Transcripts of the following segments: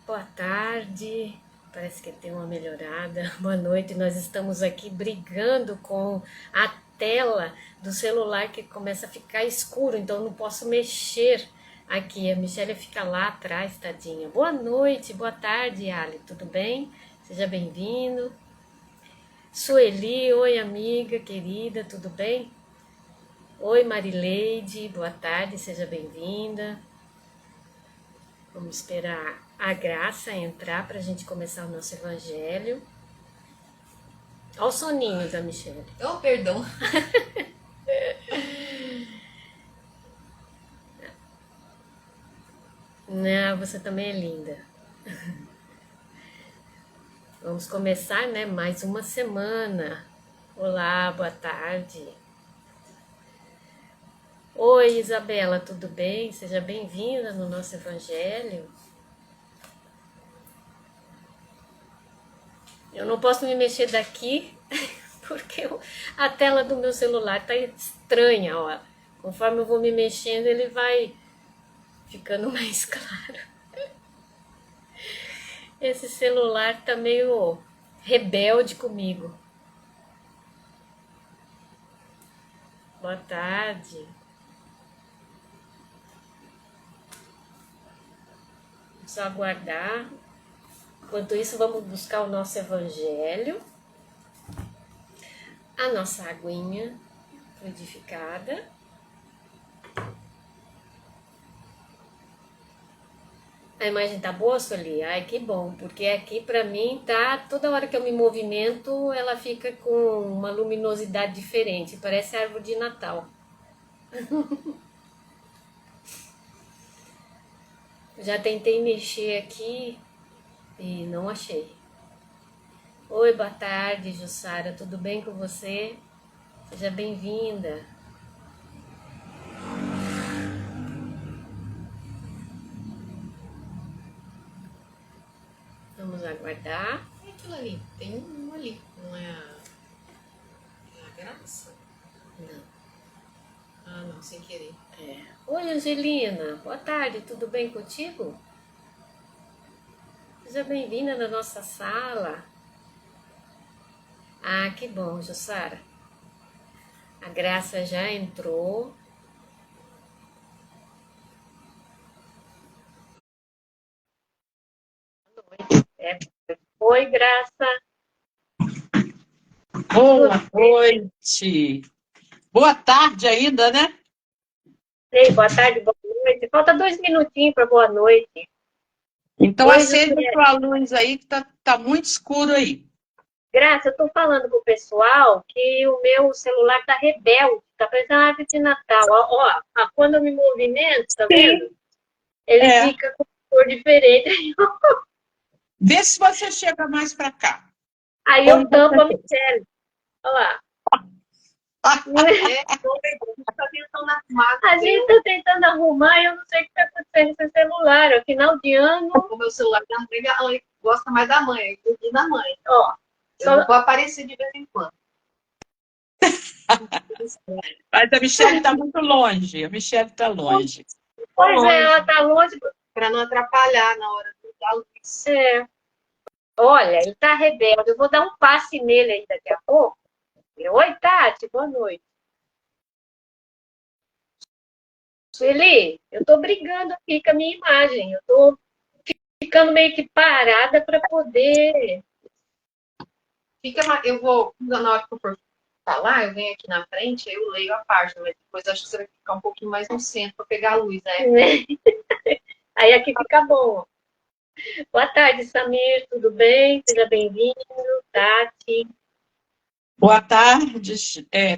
Boa tarde, parece que tem uma melhorada. Boa noite, nós estamos aqui brigando com a tela do celular que começa a ficar escuro, então eu não posso mexer aqui. A Michelle fica lá atrás, tadinha. Boa noite, boa tarde, Ali, tudo bem? Seja bem-vindo. Sueli, oi amiga querida, tudo bem? Oi Marileide, boa tarde, seja bem-vinda. Vamos esperar a Graça entrar para a gente começar o nosso evangelho. Olha o soninho da Michelle. Oh, perdão. Não, você também é linda. Vamos começar, né? Mais uma semana. Olá, boa tarde. Oi, Isabela, tudo bem? Seja bem-vinda no nosso evangelho. Eu não posso me mexer daqui porque a tela do meu celular tá estranha, ó. Conforme eu vou me mexendo, ele vai ficando mais claro. Esse celular tá meio rebelde comigo. Boa tarde. Só aguardar. Enquanto isso, vamos buscar o nosso evangelho. A nossa aguinha fluidificada. A imagem tá boa, Sueli? Ai, que bom, porque aqui pra mim tá, toda hora que eu me movimento, ela fica com uma luminosidade diferente, parece árvore de Natal. Já tentei mexer aqui e não achei. Oi, boa tarde, Jussara, tudo bem com você? Seja bem-vinda. Vamos aguardar. E aquilo ali? Tem um ali, não é a Graça? Não. Ah, não, sem querer. Oi, Angelina, boa tarde, tudo bem contigo? Seja bem-vinda na nossa sala. Ah, que bom, Jussara. A Graça já entrou. É. Oi, Graça. Boa noite. Boa tarde ainda, né? Ei, boa tarde, boa noite. Falta 2 minutinhos para boa noite. Então Oi, acende Juliette. a tua luz aí, que tá muito escuro aí. Graça, eu tô falando pro pessoal que o meu celular tá rebelde, tá parecendo árvore de Natal. Ó, quando eu me movimento, tá vendo? Ele É. fica com cor diferente. Vê se você chega mais para cá. Aí eu tampo a Michelle. Olha lá. Tá tentando arrumar. A gente tá tentando arrumar e eu não sei o que tá acontecendo com esse celular. É final de ano. O meu celular da mãe, a mãe gosta mais da mãe, eu cuido da mãe. Ó, Eu não vou aparecer de vez em quando. Mas a Michelle está muito longe. A Michelle está longe. Pois é, ela tá longe. Para não atrapalhar na hora da luz. É. Olha, ele tá rebelde. Eu vou dar um passe nele aí daqui a pouco. Oi, Tati, boa noite. Sueli, eu tô brigando aqui com a minha imagem. Eu tô ficando meio que parada para poder. Eu vou, na hora que eu for falar, eu venho aqui na frente, eu leio a página, mas depois acho que você vai ficar um pouquinho mais no centro para pegar a luz, né? Aí aqui fica bom. Boa tarde, Samir, tudo bem? Seja bem-vindo, Tati. Boa tarde,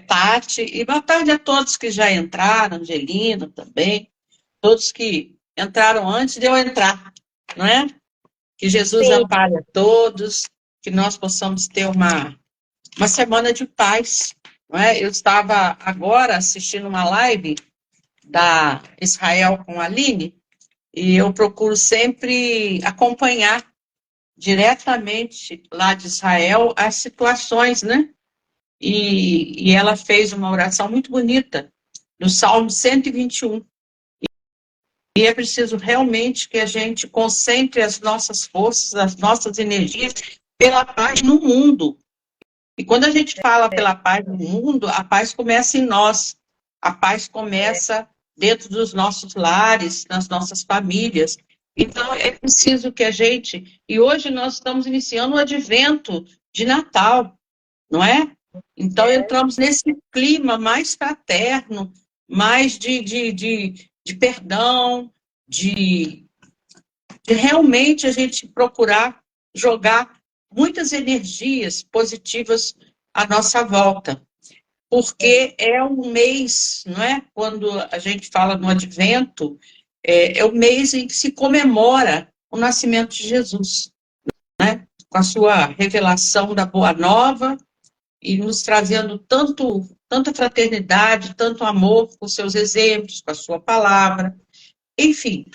Tati. E boa tarde a todos que já entraram, Angelina também. Todos que entraram antes de eu entrar, não é? Que Jesus Sim. ampare a todos, que nós possamos ter uma semana de paz, não é? Eu estava agora assistindo uma live da Israel com a Aline, e eu procuro sempre acompanhar diretamente lá de Israel as situações, né? E ela fez uma oração muito bonita no Salmo 121. E é preciso realmente que a gente concentre as nossas forças, as nossas energias pela paz no mundo. E quando a gente fala pela paz no mundo, a paz começa em nós. A paz começa dentro dos nossos lares, nas nossas famílias. Então, é preciso que a gente... E hoje nós estamos iniciando o advento de Natal, não é? Então, entramos nesse clima mais fraterno, mais de perdão, de realmente a gente procurar jogar muitas energias positivas à nossa volta. Porque é um mês, não é? Quando a gente fala no Advento, é o mês em que se comemora o nascimento de Jesus, né? Com a sua revelação da Boa Nova e nos trazendo tanta fraternidade, tanto amor com seus exemplos, com a sua palavra. Enfim,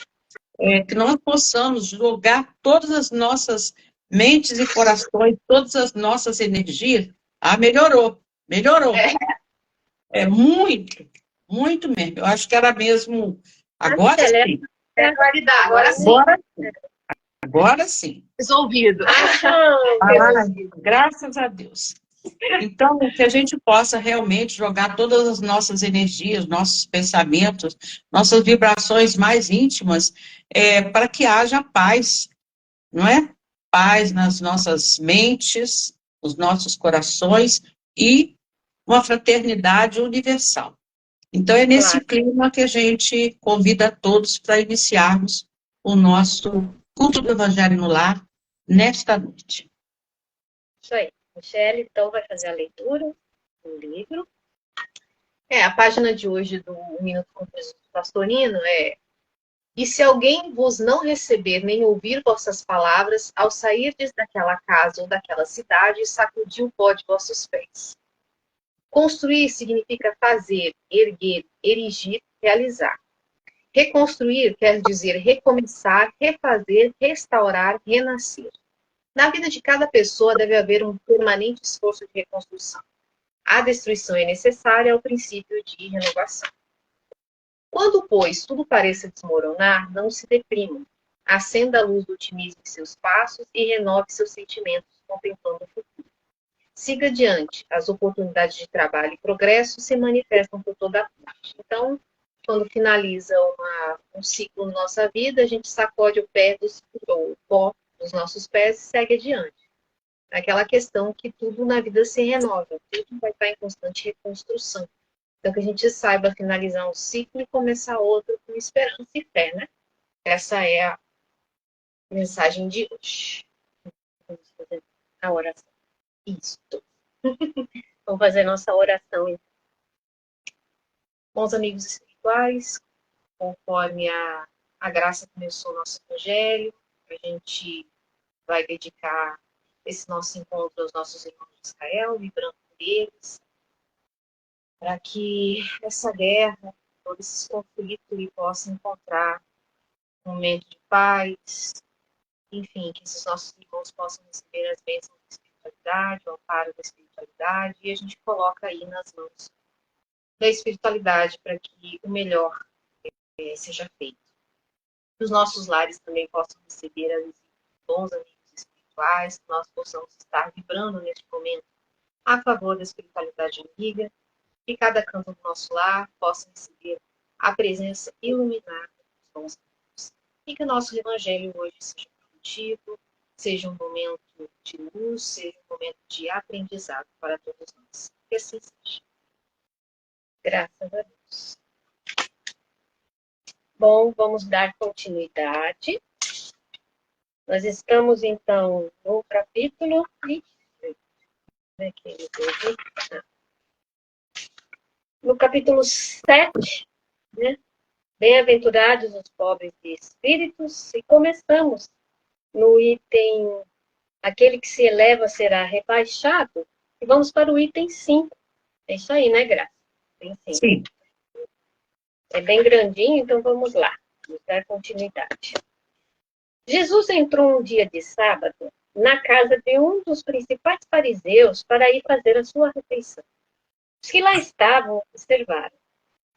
que nós possamos jogar todas as nossas mentes e corações, todas as nossas energias. Ah, melhorou, melhorou. Muito, muito mesmo. Eu acho que era mesmo. Agora sim. Claridade, agora sim. Agora sim. Resolvido. Graças a Deus. Então, que a gente possa realmente jogar todas as nossas energias, nossos pensamentos, nossas vibrações mais íntimas, para que haja paz, não é? Paz nas nossas mentes, nos nossos corações e uma fraternidade universal. Então, é nesse clima que a gente convida a todos para iniciarmos o nosso culto do Evangelho no Lar nesta noite. Isso aí. Michele, então, vai fazer a leitura do livro. A página de hoje do Minuto com Jesus Pastorino é: e se alguém vos não receber nem ouvir vossas palavras, ao sairdes daquela casa ou daquela cidade, sacudir o pó de vossos pés. Construir significa fazer, erguer, erigir, realizar. Reconstruir quer dizer recomeçar, refazer, restaurar, renascer. Na vida de cada pessoa deve haver um permanente esforço de reconstrução. A destruição é necessária ao princípio de renovação. Quando, pois, tudo pareça desmoronar, não se deprimam. Acenda a luz do otimismo em seus passos e renove seus sentimentos, contemplando o futuro. Siga adiante. As oportunidades de trabalho e progresso se manifestam por toda a parte. Então, quando finaliza um ciclo na nossa vida, a gente sacode o pó dos nossos pés e segue adiante. Aquela questão que tudo na vida se renova, tudo vai estar em constante reconstrução. Então, que a gente saiba finalizar um ciclo e começar outro com esperança e fé, né? Essa é a mensagem de hoje. Vamos fazer a oração. Isso. Vamos fazer nossa oração, então. Bons amigos espirituais, conforme a graça que começou o nosso Evangelho, a gente vai dedicar esse nosso encontro aos nossos irmãos de Israel, vibrando por eles, para que essa guerra, todos esses conflitos, possam encontrar um momento de paz, enfim, que esses nossos irmãos possam receber as bênçãos da espiritualidade, o amparo da espiritualidade, e a gente coloca aí nas mãos da espiritualidade para que o melhor seja feito. Que os nossos lares também possam receber a visita de bons amigos espirituais, que nós possamos estar vibrando neste momento a favor da espiritualidade amiga, que cada canto do nosso lar possa receber a presença iluminada dos bons amigos. E que o nosso evangelho hoje seja produtivo, seja um momento de luz, seja um momento de aprendizado para todos nós. Que assim seja. Graças a Deus. Bom, vamos dar continuidade. Nós estamos, então, no capítulo... No capítulo 7, né? Bem-aventurados os pobres de espíritos, e começamos no item, aquele que se eleva será rebaixado, e vamos para o item 5. É isso aí, né, Graça? Sim. É bem grandinho, então vamos lá, vamos dar continuidade. Jesus entrou um dia de sábado na casa de um dos principais fariseus para ir fazer a sua refeição. Os que lá estavam observaram.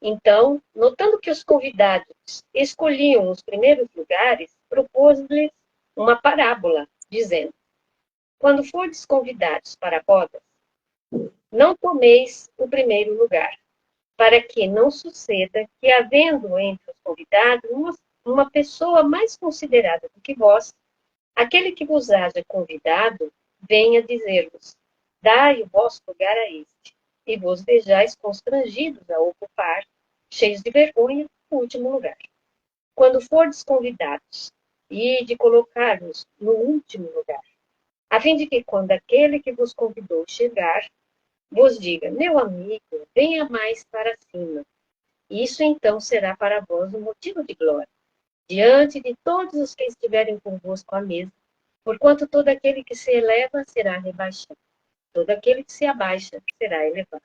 Então, notando que os convidados escolhiam os primeiros lugares, propôs-lhes uma parábola, dizendo: quando fordes convidados para bodas, não tomeis o primeiro lugar, para que não suceda que, havendo entre os convidados uma pessoa mais considerada do que vós, aquele que vos haja convidado venha dizer-vos: dai o vosso lugar a este, e vos vejais constrangidos a ocupar, cheios de vergonha, o último lugar. Quando fordes convidados, e de colocar-vos no último lugar, a fim de que, quando aquele que vos convidou chegar, vos diga: meu amigo, venha mais para cima. Isso então será para vós um motivo de glória, diante de todos os que estiverem convosco à mesa, porquanto todo aquele que se eleva será rebaixado, todo aquele que se abaixa será elevado.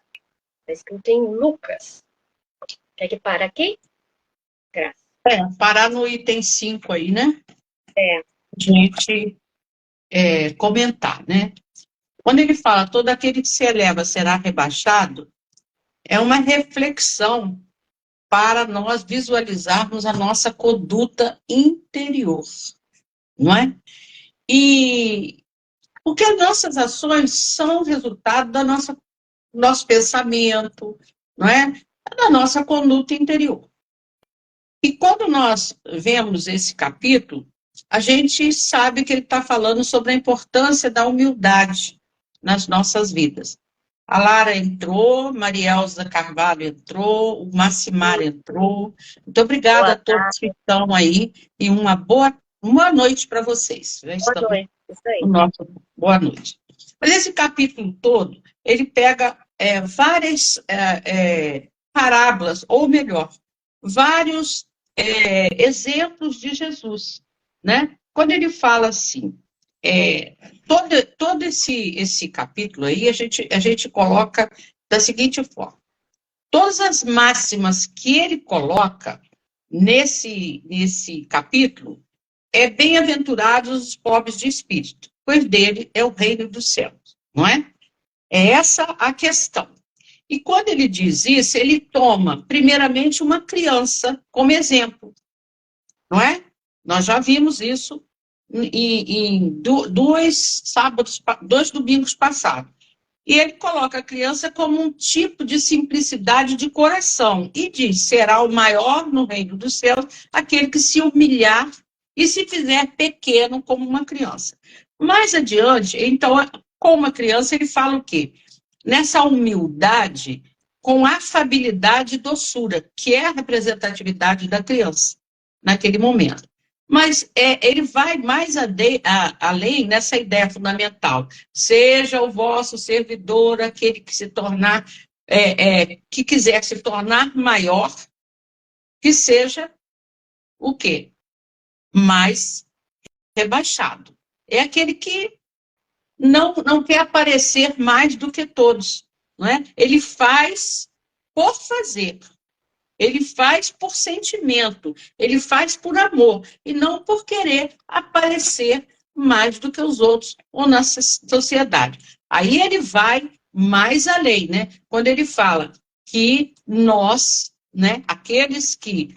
Está escrito em Lucas. Quer que para aqui? Graças. Parar no item 5 aí, né? É. Gente, comentar, né? Quando ele fala todo aquele que se eleva será rebaixado, é uma reflexão para nós visualizarmos a nossa conduta interior, não é? E porque as nossas ações são resultado da nosso pensamento, não é? Da nossa conduta interior. E quando nós vemos esse capítulo, a gente sabe que ele está falando sobre a importância da humildade nas nossas vidas. A Lara entrou, Marielza Carvalho entrou, o Macimar entrou. Muito obrigada a todos que estão aí e uma boa noite para vocês. Já Boa noite. Isso aí. Boa noite. Mas esse capítulo todo, ele pega várias parábolas, ou melhor, vários exemplos de Jesus, né? Quando ele fala assim, todo esse capítulo aí, a gente coloca da seguinte forma: todas as máximas que ele coloca nesse capítulo bem-aventurados os pobres de espírito, pois dele é o reino dos céus, não é? É essa a questão. E quando ele diz isso, ele toma, primeiramente, uma criança como exemplo, não é? Nós já vimos isso em dois domingos passados. E ele coloca a criança como um tipo de simplicidade de coração e diz: será o maior no reino dos céus aquele que se humilhar e se fizer pequeno como uma criança. Mais adiante, então, com uma criança, ele fala o quê? Nessa humildade, com afabilidade e doçura, que é a representatividade da criança, naquele momento. Mas ele vai mais além nessa ideia fundamental. Seja o vosso servidor aquele que se tornar, que quiser se tornar maior, que seja o quê? Mais rebaixado. É aquele que não quer aparecer mais do que todos, não é? Ele faz por fazer, ele faz por sentimento, ele faz por amor, e não por querer aparecer mais do que os outros ou na sociedade. Aí ele vai mais além, né? Quando ele fala que nós, né, aqueles que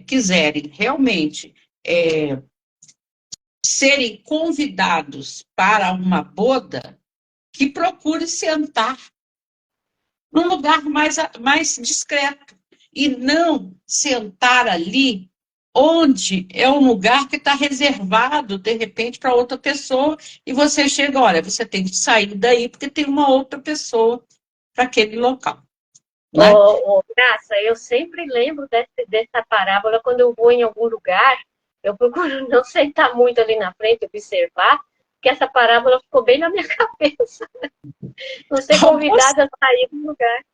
quiserem realmente serem convidados para uma boda, que procure sentar num lugar mais discreto e não sentar ali onde é um lugar que está reservado, de repente, para outra pessoa, e você chega, olha, você tem que sair daí porque tem uma outra pessoa para aquele local. Né? Graça, eu sempre lembro dessa parábola quando eu vou em algum lugar. Eu procuro não sentar muito ali na frente, observar, porque essa parábola ficou bem na minha cabeça. Não ser convidada a sair do lugar.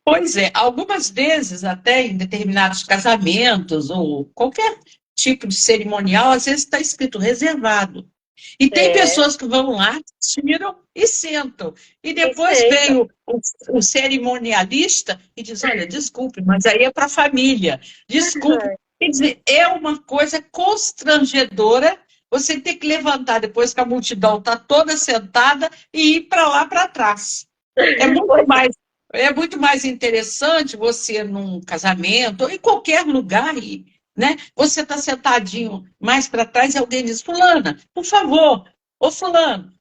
Pois é, algumas vezes, até em determinados casamentos, ou qualquer tipo de cerimonial, às vezes está escrito reservado. E tem pessoas que vão lá, tiram e sentam. E depois vem o cerimonialista e diz: olha, desculpe, mas aí é para a família. Desculpe. Quer dizer, é uma coisa constrangedora você ter que levantar depois que a multidão está toda sentada e ir para lá para trás. É muito mais É muito mais interessante você num casamento ou em qualquer lugar, né? Você está sentadinho mais para trás e alguém diz, fulana, por favor, ô fulano,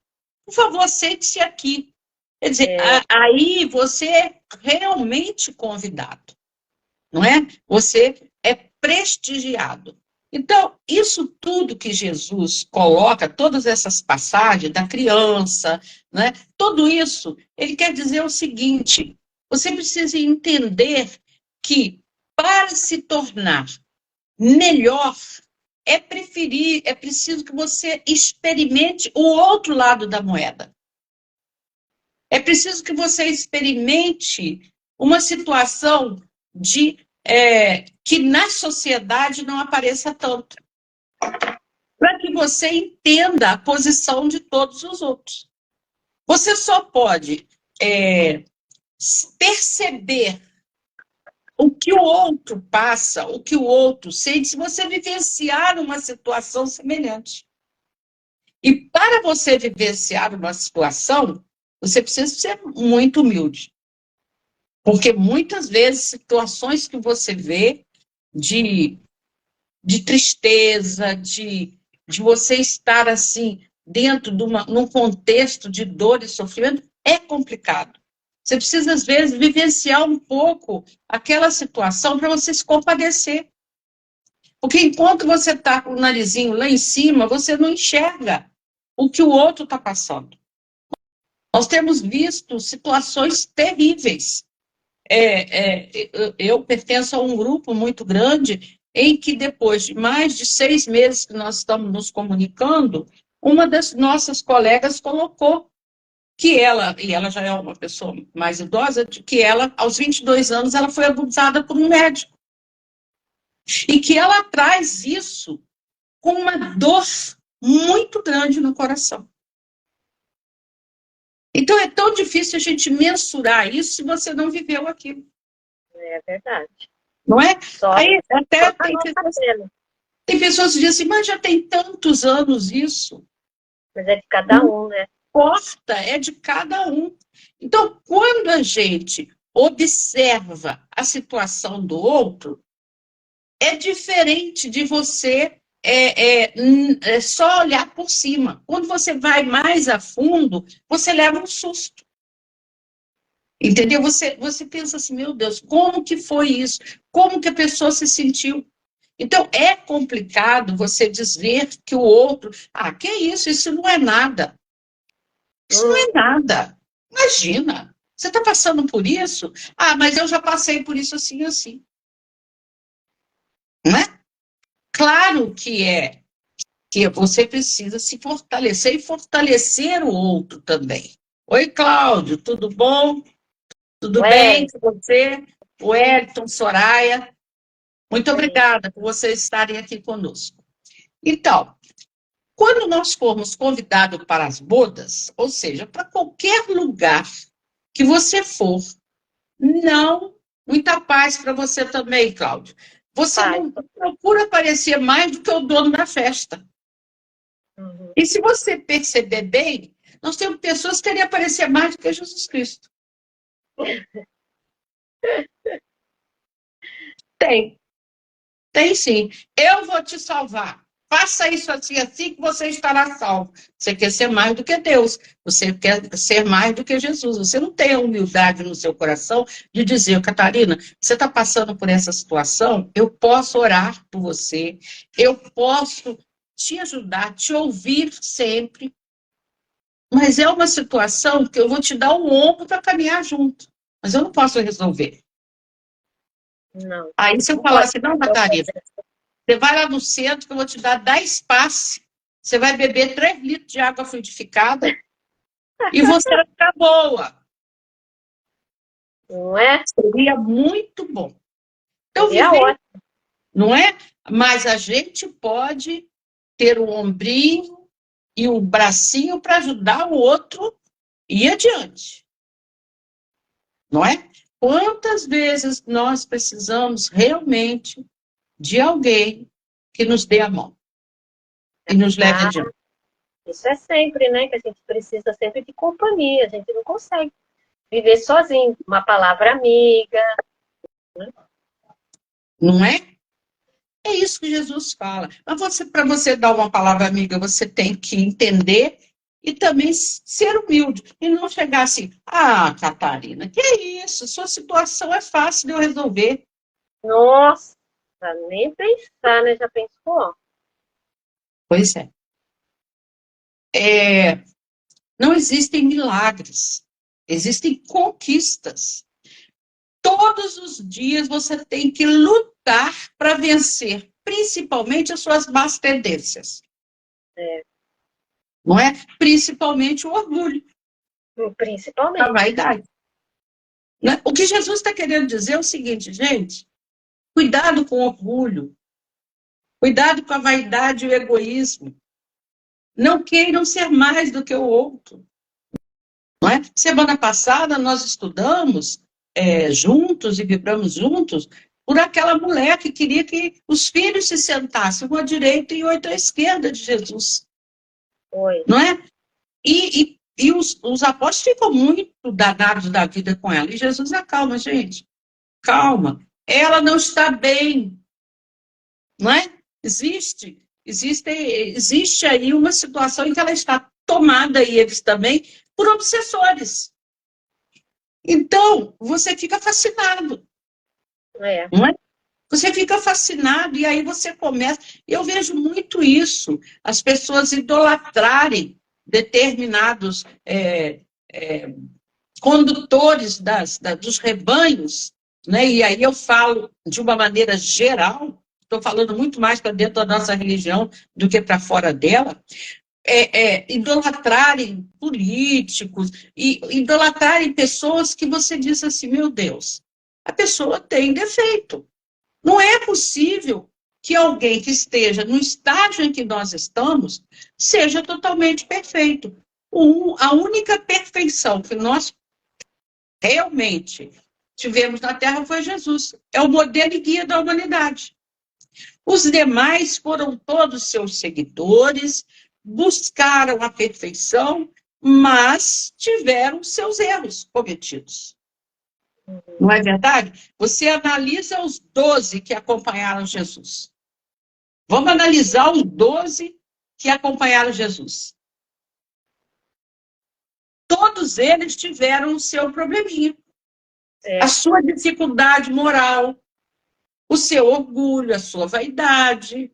por favor, sente-se aqui. Quer dizer, aí você é realmente convidado, não é? Você é prestigiado. Então, isso tudo que Jesus coloca, todas essas passagens da criança, né? Tudo isso, ele quer dizer o seguinte: você precisa entender que para se tornar melhor, é preciso que você experimente o outro lado da moeda. É preciso que você experimente uma situação que na sociedade não apareça tanto, para que você entenda a posição de todos os outros. Você só pode perceber o que o outro passa, o que o outro sente, se você vivenciar uma situação semelhante. E para você vivenciar uma situação, você precisa ser muito humilde. Porque muitas vezes situações que você vê de tristeza, de você estar assim, dentro num contexto de dor e sofrimento, é complicado. Você precisa, às vezes, vivenciar um pouco aquela situação para você se compadecer. Porque enquanto você está com o narizinho lá em cima, você não enxerga o que o outro está passando. Nós temos visto situações terríveis. Eu pertenço a um grupo muito grande em que, depois de mais de 6 meses que nós estamos nos comunicando, uma das nossas colegas colocou que e ela já é uma pessoa mais idosa, de que ela, aos 22 anos, ela foi abusada por um médico. E que ela traz isso com uma dor muito grande no coração. Então, é tão difícil a gente mensurar isso se você não viveu aquilo. É verdade. Não é? Aí até tem pessoas que dizem assim, mas já tem tantos anos isso. Mas é de cada um, né? Importa, é de cada um. Então, quando a gente observa a situação do outro, é diferente de você só olhar por cima. Quando você vai mais a fundo, você leva um susto. Entendeu? Você pensa assim, meu Deus, como que foi isso? Como que a pessoa se sentiu? Então, é complicado você dizer que o outro, que isso? Isso não é nada. Isso não é nada. Imagina, você está passando por isso? Mas eu já passei por isso assim, assim. Não é? Claro que você precisa se fortalecer e fortalecer o outro também. Oi, Cláudio, tudo bom? Tudo bem com você? O Wellington, Soraya. Muito obrigada por vocês estarem aqui conosco. Então, quando nós formos convidados para as bodas, ou seja, para qualquer lugar que você for, não, muita paz para você também, Cláudio. Você não procura parecer mais do que o dono da festa. Uhum. E se você perceber bem, nós temos pessoas que querem aparecer mais do que Jesus Cristo. Tem sim. Eu vou te salvar. Faça isso assim, assim que você estará salvo. Você quer ser mais do que Deus. Você quer ser mais do que Jesus. Você não tem a humildade no seu coração de dizer, Catarina, você está passando por essa situação, eu posso orar por você, eu posso te ajudar, te ouvir sempre, mas é uma situação que eu vou te dar um ombro para caminhar junto, mas eu não posso resolver. Não. Aí se eu falar assim, não, Catarina, você vai lá no centro que eu vou te dar 10 passes, você vai beber 3 litros de água fluidificada e você vai ficar boa. Não é? Seria muito bom. Então, ótimo. Não é? Mas a gente pode ter o ombrinho e o bracinho para ajudar o outro a ir adiante. Não é? Quantas vezes nós precisamos realmente de alguém que nos dê a mão e nos leve adiante? Isso é sempre, né? Que a gente precisa sempre de companhia, a gente não consegue viver sozinho, uma palavra amiga. Não é? É isso que Jesus fala. Mas para você dar uma palavra amiga, você tem que entender e também ser humilde. E não chegar assim, ah, Catarina, que é isso? Sua situação é fácil de eu resolver. Nossa, nem pensar, né? Já pensou? Pois é. Não existem milagres, existem conquistas. Todos os dias você tem que lutar para vencer, principalmente as suas más tendências. Não é? Principalmente o orgulho, a Principalmente. vaidade. Né? O que Jesus está querendo dizer é o seguinte, gente, cuidado com o orgulho, cuidado com a vaidade e o egoísmo. Não queiram ser mais do que o outro. Não é? Semana passada nós estudamos juntos e vibramos juntos por aquela mulher que queria que os filhos se sentassem um à direita e outro à esquerda de Jesus. Foi. Não é? E os apóstolos ficam muito danados da vida com ela. E Jesus acalma, gente. Calma. Ela não está bem. Não é? Existe aí uma situação em que ela está tomada, e eles também, por obsessores. Então, você fica fascinado. Não é? Você fica fascinado e aí você começa... Eu vejo muito isso, as pessoas idolatrarem determinados condutores dos rebanhos, né? E aí eu falo de uma maneira geral, estou falando muito mais para dentro da nossa religião do que para fora dela, idolatrarem políticos, e idolatrarem pessoas que você diz assim, meu Deus, a pessoa tem defeito. Não é possível que alguém que esteja no estágio em que nós estamos seja totalmente perfeito. A única perfeição que nós realmente tivemos na Terra foi Jesus. É o modelo e guia da humanidade. Os demais foram todos seus seguidores, buscaram a perfeição, mas tiveram seus erros cometidos. Não é verdade? Você analisa os 12 que acompanharam Jesus. Vamos analisar os 12 que acompanharam Jesus. Todos eles tiveram o seu probleminha. A sua dificuldade moral, o seu orgulho, a sua vaidade.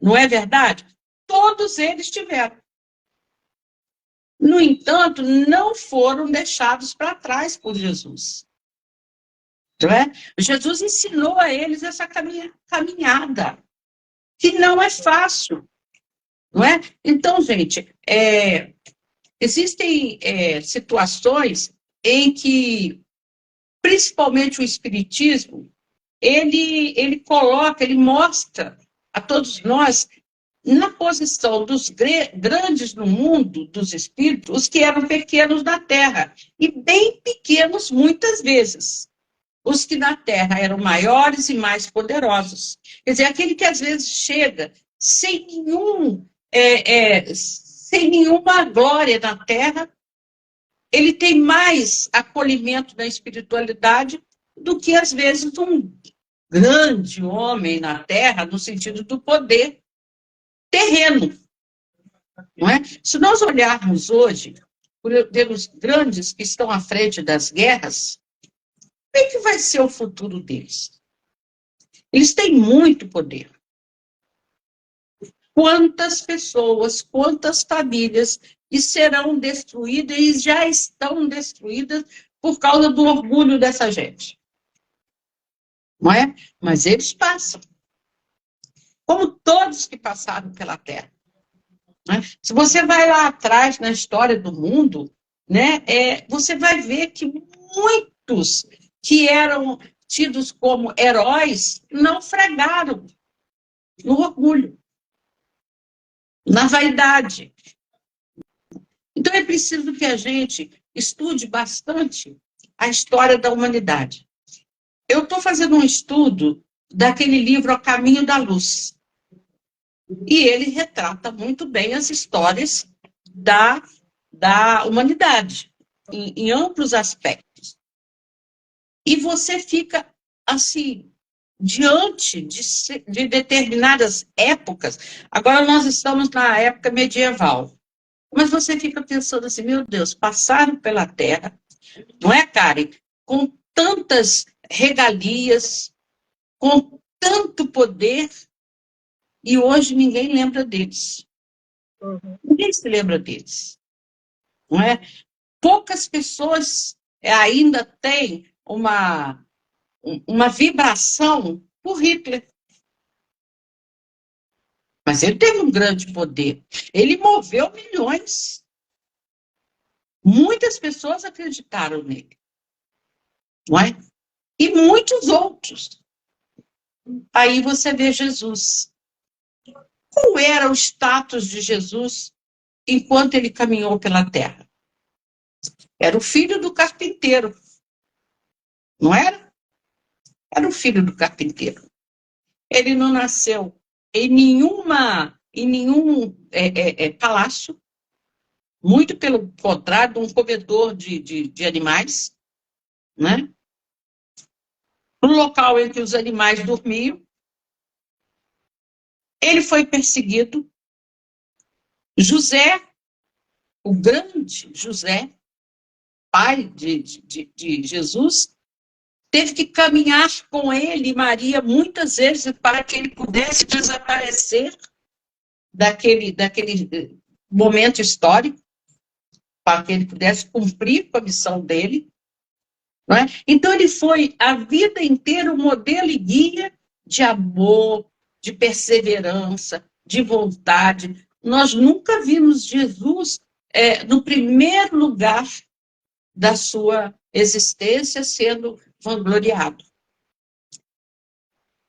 Não é verdade? Todos eles tiveram. No entanto, não foram deixados para trás por Jesus. Não é? Jesus ensinou a eles essa caminhada, que não é fácil. Não é? Então, gente, existem situações em que, principalmente o Espiritismo, ele coloca, ele mostra a todos nós, na posição dos grandes no mundo, dos espíritos, os que eram pequenos na Terra, e bem pequenos muitas vezes. Os que na Terra eram maiores e mais poderosos. Quer dizer, aquele que às vezes chega sem nenhuma glória na Terra, ele tem mais acolhimento da espiritualidade do que, às vezes, um grande homem na Terra, no sentido do poder terreno. Não é? Se nós olharmos hoje, pelos grandes que estão à frente das guerras, como é que vai ser o futuro deles? Eles têm muito poder. Quantas pessoas, quantas famílias que serão destruídas e já estão destruídas por causa do orgulho dessa gente? Não é? Mas eles passam. Como todos que passaram pela Terra. Né? Se você vai lá atrás na história do mundo, né, você vai ver que muitos que eram tidos como heróis naufragaram no orgulho, na vaidade. Então é preciso que a gente estude bastante a história da humanidade. Eu estou fazendo um estudo daquele livro A Caminho da Luz. E ele retrata muito bem as histórias da humanidade, em amplos aspectos. E você fica, assim, diante de determinadas épocas. Agora nós estamos na época medieval. Mas você fica pensando assim, meu Deus, passaram pela Terra, não é, Karen? Com tantas regalias, com tanto poder, e hoje ninguém lembra deles. Uhum. Ninguém se lembra deles, não é? Poucas pessoas ainda têm uma vibração por Hitler. Mas ele teve um grande poder. Ele moveu milhões. Muitas pessoas acreditaram nele, não é? E muitos outros. Aí você vê Jesus. Qual era o status de Jesus enquanto ele caminhou pela terra? Era o filho do carpinteiro, não era? Era o filho do carpinteiro. Ele não nasceu em nenhum palácio, muito pelo contrário, um comedor de animais, né? No local em que os animais dormiam. Ele foi perseguido. José, o grande José, pai de Jesus, teve que caminhar com ele e Maria muitas vezes para que ele pudesse desaparecer daquele momento histórico, para que ele pudesse cumprir com a missão dele. Não é? Então, ele foi a vida inteira um modelo e guia de amor, de perseverança, de vontade. Nós nunca vimos Jesus no primeiro lugar da sua existência sendo vangloriado.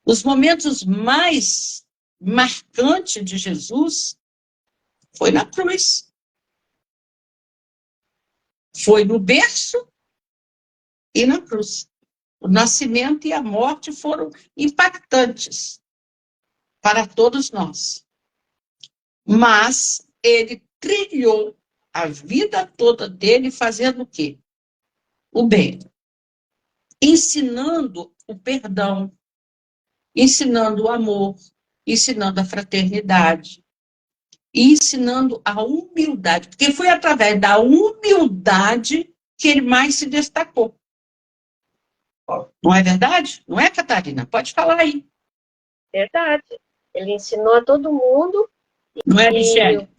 Os momentos mais marcantes de Jesus foi na cruz. Foi no berço e na cruz. O nascimento e a morte foram impactantes para todos nós. Mas ele trilhou a vida toda dele fazendo o quê? O bem. Ensinando o perdão, ensinando o amor, ensinando a fraternidade, e ensinando a humildade, porque foi através da humildade que ele mais se destacou. Não é verdade? Não é, Catarina? Pode falar aí. Verdade. Ele ensinou a todo mundo Não é, e Michele?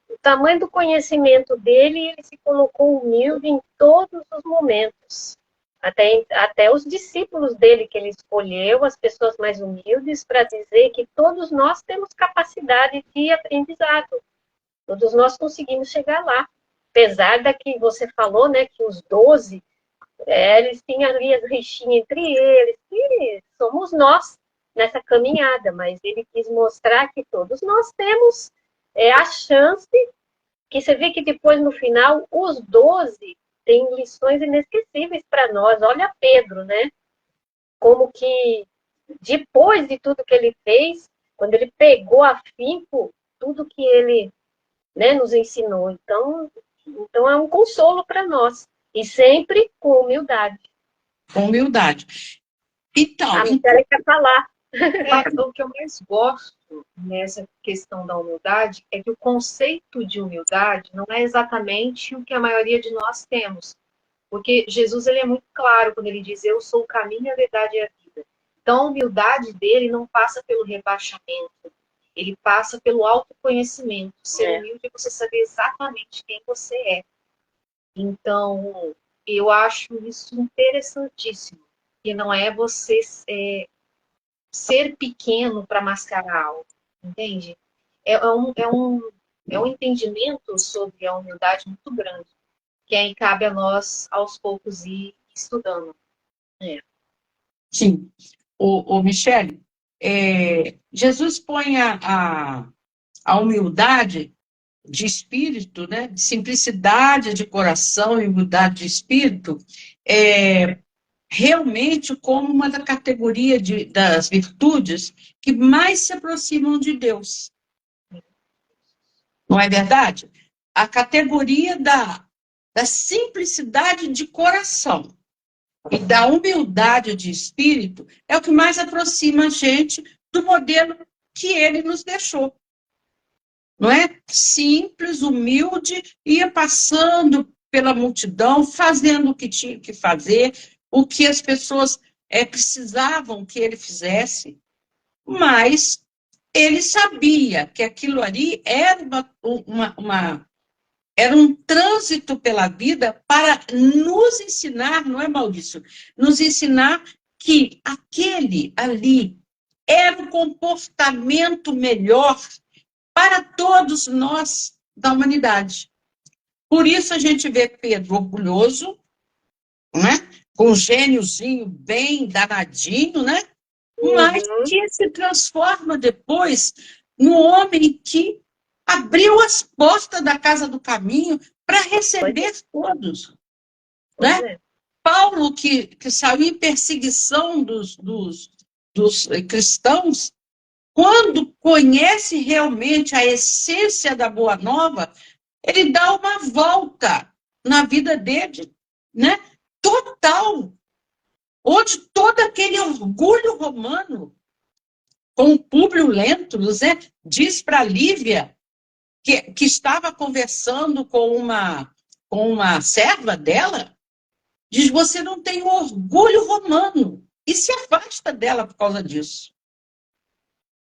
o tamanho do conhecimento dele, ele se colocou humilde em todos os momentos. Até os discípulos dele que ele escolheu, as pessoas mais humildes, para dizer que todos nós temos capacidade de aprendizado. Todos nós conseguimos chegar lá. Apesar da que você falou, né, que os 12, eles tinham ali as rixinhas entre eles, que somos nós nessa caminhada, mas ele quis mostrar que todos nós temos a chance, que você vê que depois, no final, os 12 têm lições inesquecíveis para nós. Olha Pedro, né? Como que, depois de tudo que ele fez, quando ele pegou afinco tudo que ele, né, nos ensinou. Então é um consolo para nós. E sempre com humildade. Com humildade. Então, A Michelle quer falar. O que eu mais gosto nessa questão da humildade é que o conceito de humildade não é exatamente o que a maioria de nós temos. Porque Jesus ele é muito claro quando ele diz: eu sou o caminho, a verdade e a vida. Então, a humildade dele não passa pelo rebaixamento, ele passa pelo autoconhecimento. Ser humilde é você saber exatamente quem você é. Então, eu acho isso interessantíssimo. E não é você ser pequeno para mascarar algo, entende? É um entendimento sobre a humildade muito grande, que aí cabe a nós, aos poucos, ir estudando. sim. O Michele, Jesus põe a humildade de espírito, né, de simplicidade de coração e humildade de espírito, realmente como uma da categoria das virtudes que mais se aproximam de Deus. Não é verdade? A categoria da simplicidade de coração. e da humildade de espírito é o que mais aproxima a gente do modelo que ele nos deixou. Não é? Simples, humilde, ia passando pela multidão, fazendo o que tinha que fazer, o que as pessoas precisavam que ele fizesse, mas ele sabia que aquilo ali era era um trânsito pela vida para nos ensinar, não é, Maurício? Nos ensinar que aquele ali era o comportamento melhor para todos nós da humanidade. Por isso a gente vê Pedro orgulhoso, né? Com um gêniozinho bem danadinho, né? Mas que se transforma depois no homem que abriu as portas da casa do caminho para receber todos. Né? Paulo, que saiu em perseguição dos cristãos, quando conhece realmente a essência da Boa Nova, ele dá uma volta na vida dele, né? Total, onde todo aquele orgulho romano, com Públio Lentulus, né, diz para Lívia, que estava conversando com uma serva dela, diz, você não tem orgulho romano, e se afasta dela por causa disso.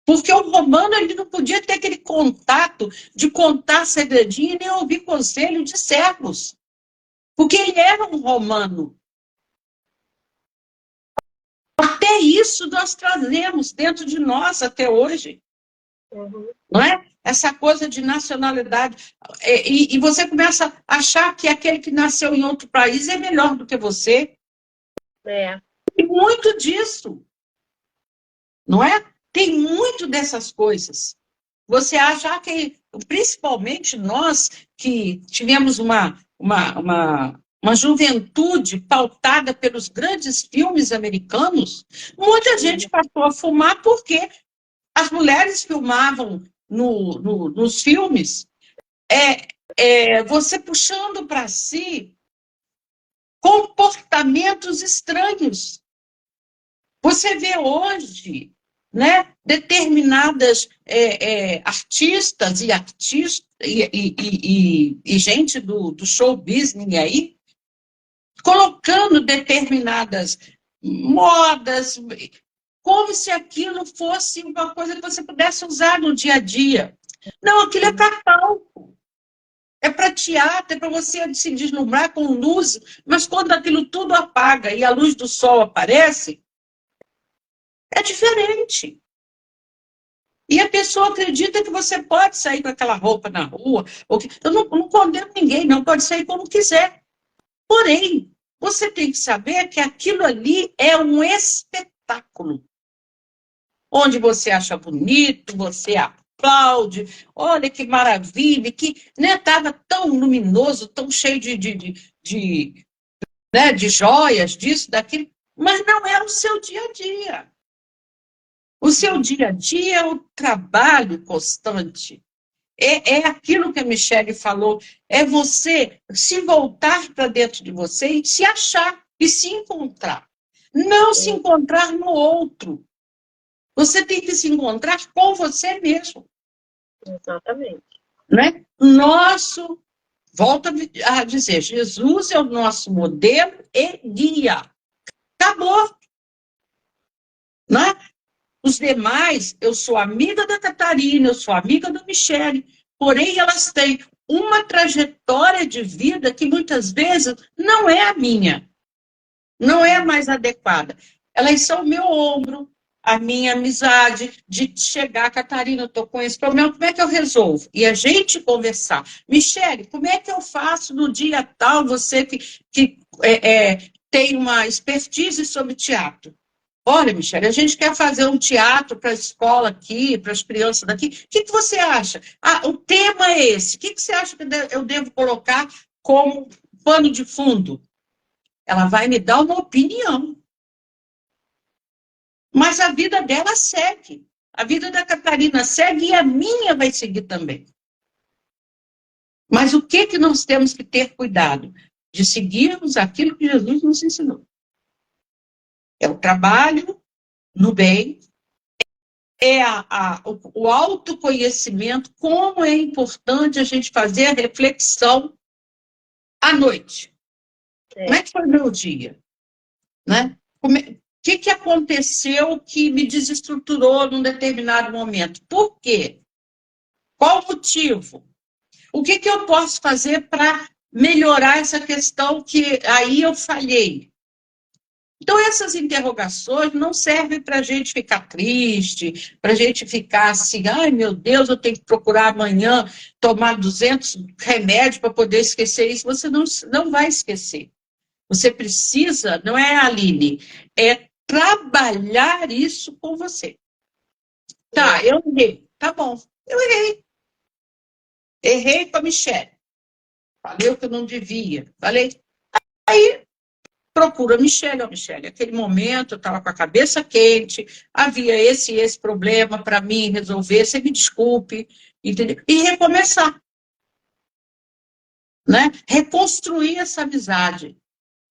Porque o romano ele não podia ter aquele contato de contar segredinho e nem ouvir conselho de servos. Porque ele era um romano. Até isso nós trazemos dentro de nós até hoje. Não é? Essa coisa de nacionalidade. E você começa a achar que aquele que nasceu em outro país é melhor do que você. E muito disso. Não é? Tem muito dessas coisas. Você acha que, principalmente nós que tivemos uma juventude pautada pelos grandes filmes americanos, muita gente passou a fumar porque as mulheres filmavam nos filmes, você puxando para si comportamentos estranhos. Você vê hoje, né, determinadas artistas e gente do show business aí, colocando determinadas modas, como se aquilo fosse uma coisa que você pudesse usar no dia a dia. Não, aquilo é para palco, é para teatro, é para você se deslumbrar com luz, mas quando aquilo tudo apaga e a luz do sol aparece, é diferente. E a pessoa acredita que você pode sair com aquela roupa na rua. Eu não condeno ninguém, não pode sair como quiser. Porém, você tem que saber que aquilo ali é um espetáculo. Onde você acha bonito, você aplaude, olha que maravilha, que estava tão luminoso, tão cheio de joias, disso, daquilo, mas não é o seu dia a dia. O seu dia a dia é o trabalho constante. É aquilo que a Michele falou, é você se voltar para dentro de você e se achar e se encontrar. Não se encontrar no outro. Você tem que se encontrar com você mesmo. Exatamente. Né? Volto a dizer, Jesus é o nosso modelo e guia. Acabou. Não é? Os demais, eu sou amiga da Catarina, eu sou amiga da Michele, porém elas têm uma trajetória de vida que muitas vezes não é a minha, não é a mais adequada. Elas são o meu ombro, a minha amizade, de chegar, Catarina, eu estou com esse problema, como é que eu resolvo? E a gente conversar. Michele, como é que eu faço no dia tal, você que tem uma expertise sobre teatro? Olha, Michele, a gente quer fazer um teatro para a escola aqui, para as crianças daqui. O que você acha? O tema é esse. O que você acha que eu devo colocar como pano de fundo? Ela vai me dar uma opinião. Mas a vida dela segue. A vida da Catarina segue e a minha vai seguir também. Mas o que nós temos que ter cuidado? De seguirmos aquilo que Jesus nos ensinou. É o trabalho no bem, é o autoconhecimento, como é importante a gente fazer a reflexão à noite. Como é que foi o meu dia? Né? O que aconteceu que me desestruturou num determinado momento? Por quê? Qual o motivo? O que eu posso fazer para melhorar essa questão que aí eu falhei? Então, essas interrogações não servem para a gente ficar triste, para a gente ficar assim, ai meu Deus, eu tenho que procurar amanhã tomar 200 remédios para poder esquecer isso. Você não vai esquecer. Você precisa, não é, Aline, é trabalhar isso com você. Tá, eu errei. Tá bom, eu errei. Errei com a Michelle. Falei o que eu não devia. Falei. Aí, procura a Michelle. Ó, Michelle, aquele momento eu estava com a cabeça quente, havia esse problema para mim resolver, você me desculpe, entendeu? E recomeçar. Né? Reconstruir essa amizade.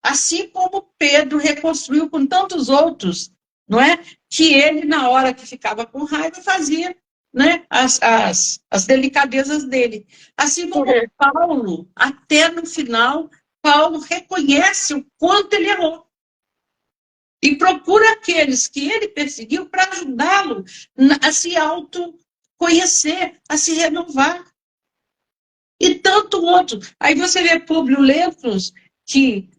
Assim como Pedro reconstruiu com tantos outros, não é? Que ele, na hora que ficava com raiva, fazia, né? as delicadezas dele. Assim como Paulo, até no final, Paulo reconhece o quanto ele errou. E procura aqueles que ele perseguiu para ajudá-lo a se autoconhecer, a se renovar. E tanto outro. Aí você vê Públio Lentulus, que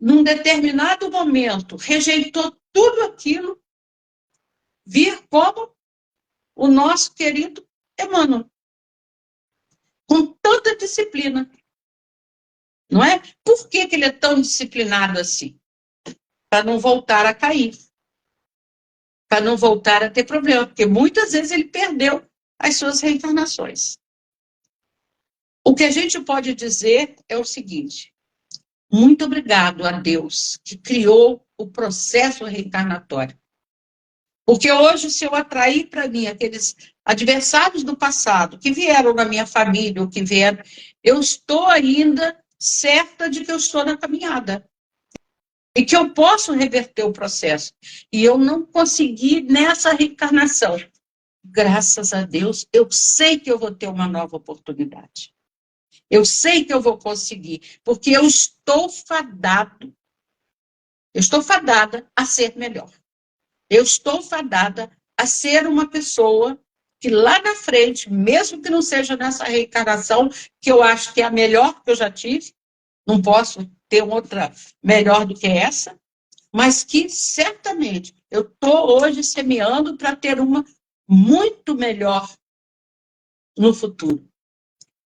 num determinado momento, rejeitou tudo aquilo, vir como o nosso querido Emmanuel, com tanta disciplina. Não é? Por que ele é tão disciplinado assim? Para não voltar a cair. Para não voltar a ter problema. Porque muitas vezes ele perdeu as suas reencarnações. O que a gente pode dizer é o seguinte: muito obrigado a Deus que criou o processo reencarnatório. Porque hoje, se eu atrair para mim aqueles adversários do passado, que vieram na minha família, ou que vieram, eu estou ainda certa de que eu estou na caminhada. E que eu posso reverter o processo. E eu não consegui nessa reencarnação. Graças a Deus, eu sei que eu vou ter uma nova oportunidade. Eu sei que eu vou conseguir, porque eu estou fadado. Eu estou fadada a ser melhor. Eu estou fadada a ser uma pessoa que lá na frente, mesmo que não seja nessa reencarnação, que eu acho que é a melhor que eu já tive, não posso ter outra melhor do que essa, mas que certamente eu estou hoje semeando para ter uma muito melhor no futuro.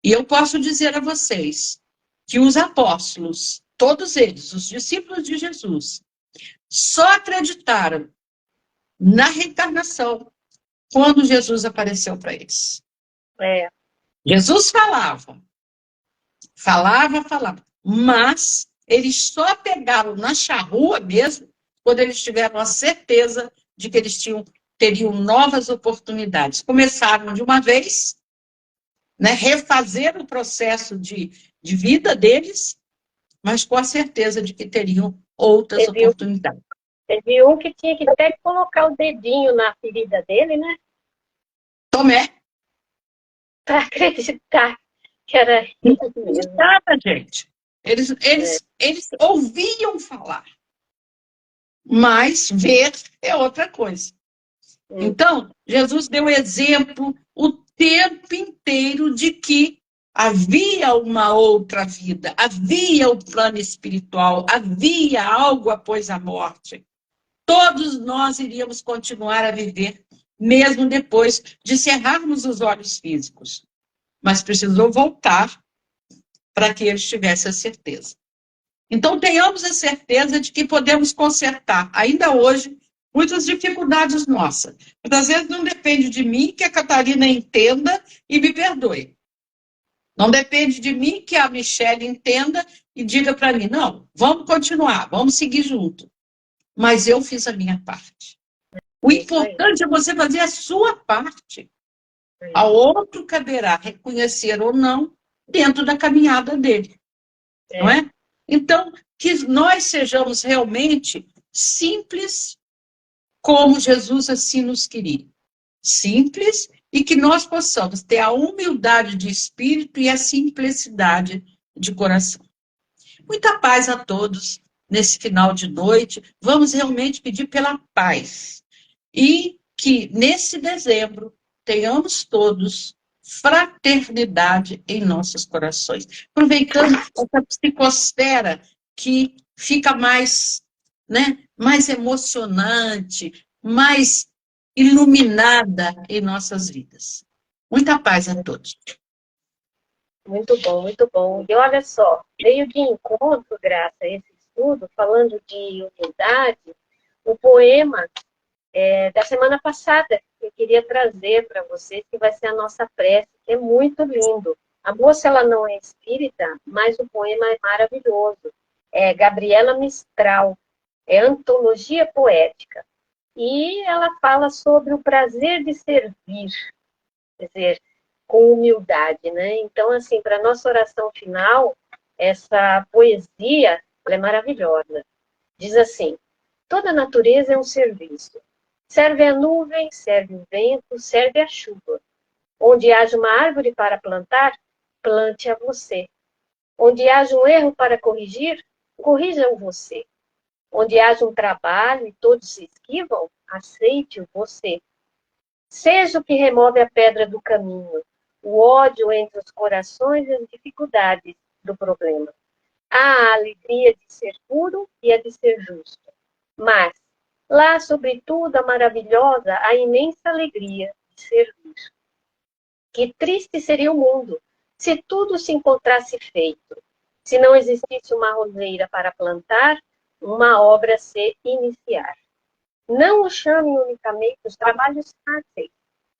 E eu posso dizer a vocês que os apóstolos, todos eles, os discípulos de Jesus, só acreditaram na reencarnação quando Jesus apareceu para eles. Jesus falava, mas eles só pegaram na charrua mesmo quando eles tiveram a certeza de que eles teriam novas oportunidades. Começaram de uma vez, né, refazer o processo de vida deles, mas com a certeza de que teriam outras oportunidades. Teve um que tinha que até colocar o dedinho na ferida dele, né? Tomé. Para acreditar que era isso mesmo. Nada, gente. Eles ouviam falar, mas ver é outra coisa. Então, Jesus deu exemplo o tempo inteiro de que havia uma outra vida, havia o plano espiritual, havia algo após a morte. Todos nós iríamos continuar a viver, mesmo depois de cerrarmos os olhos físicos. Mas precisou voltar para que eles tivessem a certeza. Então, tenhamos a certeza de que podemos consertar, ainda hoje, muitas dificuldades nossas. Muitas vezes não depende de mim que a Catarina entenda e me perdoe. Não depende de mim que a Michelle entenda e diga para mim, não, vamos continuar, vamos seguir junto. Mas eu fiz a minha parte. O importante é você fazer a sua parte. Ao outro caberá reconhecer ou não dentro da caminhada dele. Não é? Então, que nós sejamos realmente simples, como Jesus assim nos queria. Simples, e que nós possamos ter a humildade de espírito e a simplicidade de coração. Muita paz a todos nesse final de noite. Vamos realmente pedir pela paz. E que nesse dezembro tenhamos todos fraternidade em nossos corações. Aproveitando essa psicosfera que fica mais, né, mais emocionante, mais iluminada em nossas vidas. Muita paz a todos. Muito bom, muito bom. E olha só, veio de encontro, Graça, a esse estudo, falando de humildade, o poema da semana passada, que eu queria trazer para vocês, que vai ser a nossa prece, que é muito lindo. A moça, ela não é espírita, mas o poema é maravilhoso. É Gabriela Mistral, é antologia poética. E ela fala sobre o prazer de servir, quer dizer, com humildade, né? Então, assim, para a nossa oração final, essa poesia, ela é maravilhosa. Diz assim: toda a natureza é um serviço. Serve a nuvem, serve o vento, serve a chuva. Onde haja uma árvore para plantar, plante-a você. Onde haja um erro para corrigir, corrija-o você. Onde haja um trabalho e todos se esquivam, aceite-o você. Seja o que remove a pedra do caminho, o ódio entre os corações e as dificuldades do problema. Há a alegria de ser puro e a de ser justo. Mas, lá, sobretudo, a maravilhosa, a imensa alegria de servir. Que triste seria o mundo se tudo se encontrasse feito, se não existisse uma roseira para plantar, uma obra a se iniciar. Não o chame unicamente os trabalhos fáceis.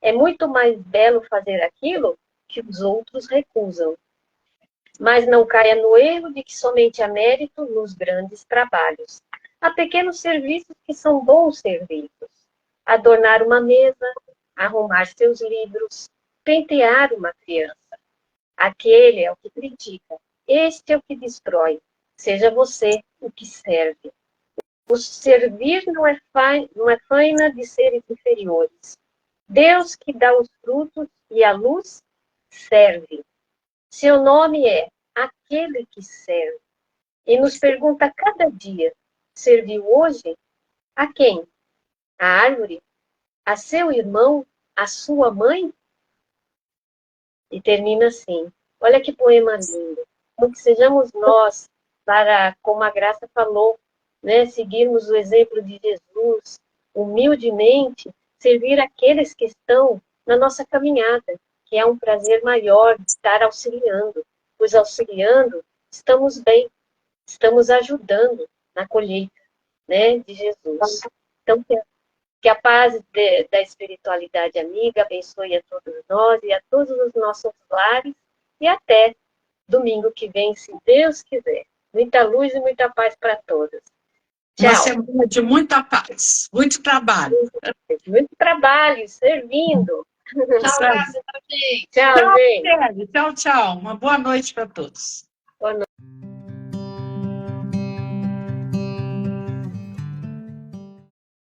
É muito mais belo fazer aquilo que os outros recusam. Mas não caia no erro de que somente há mérito nos grandes trabalhos. Há pequenos serviços que são bons serviços. Adornar uma mesa, arrumar seus livros, pentear uma criança. Aquele é o que critica, este é o que destrói. Seja você o que serve. O servir não é faina de seres inferiores. Deus que dá os frutos e a luz serve. Seu nome é aquele que serve. E nos pergunta cada dia: serviu hoje? A quem? A árvore? A seu irmão? A sua mãe? E termina assim. Olha que poema lindo. Então, que sejamos nós, para, como a Graça falou, né, seguirmos o exemplo de Jesus, humildemente, servir aqueles que estão na nossa caminhada, que é um prazer maior de estar auxiliando, pois auxiliando, estamos bem, estamos ajudando na colheita, né, de Jesus. Então, que a paz da espiritualidade amiga abençoe a todos nós e a todos os nossos lares, e até domingo que vem, se Deus quiser. Muita luz e muita paz para todos. Uma semana de muita paz, muito trabalho. Muito trabalho, servindo. Tchau, Graça. Tchau, gente. Tchau, gente. Tchau, tchau. Uma boa noite para todos.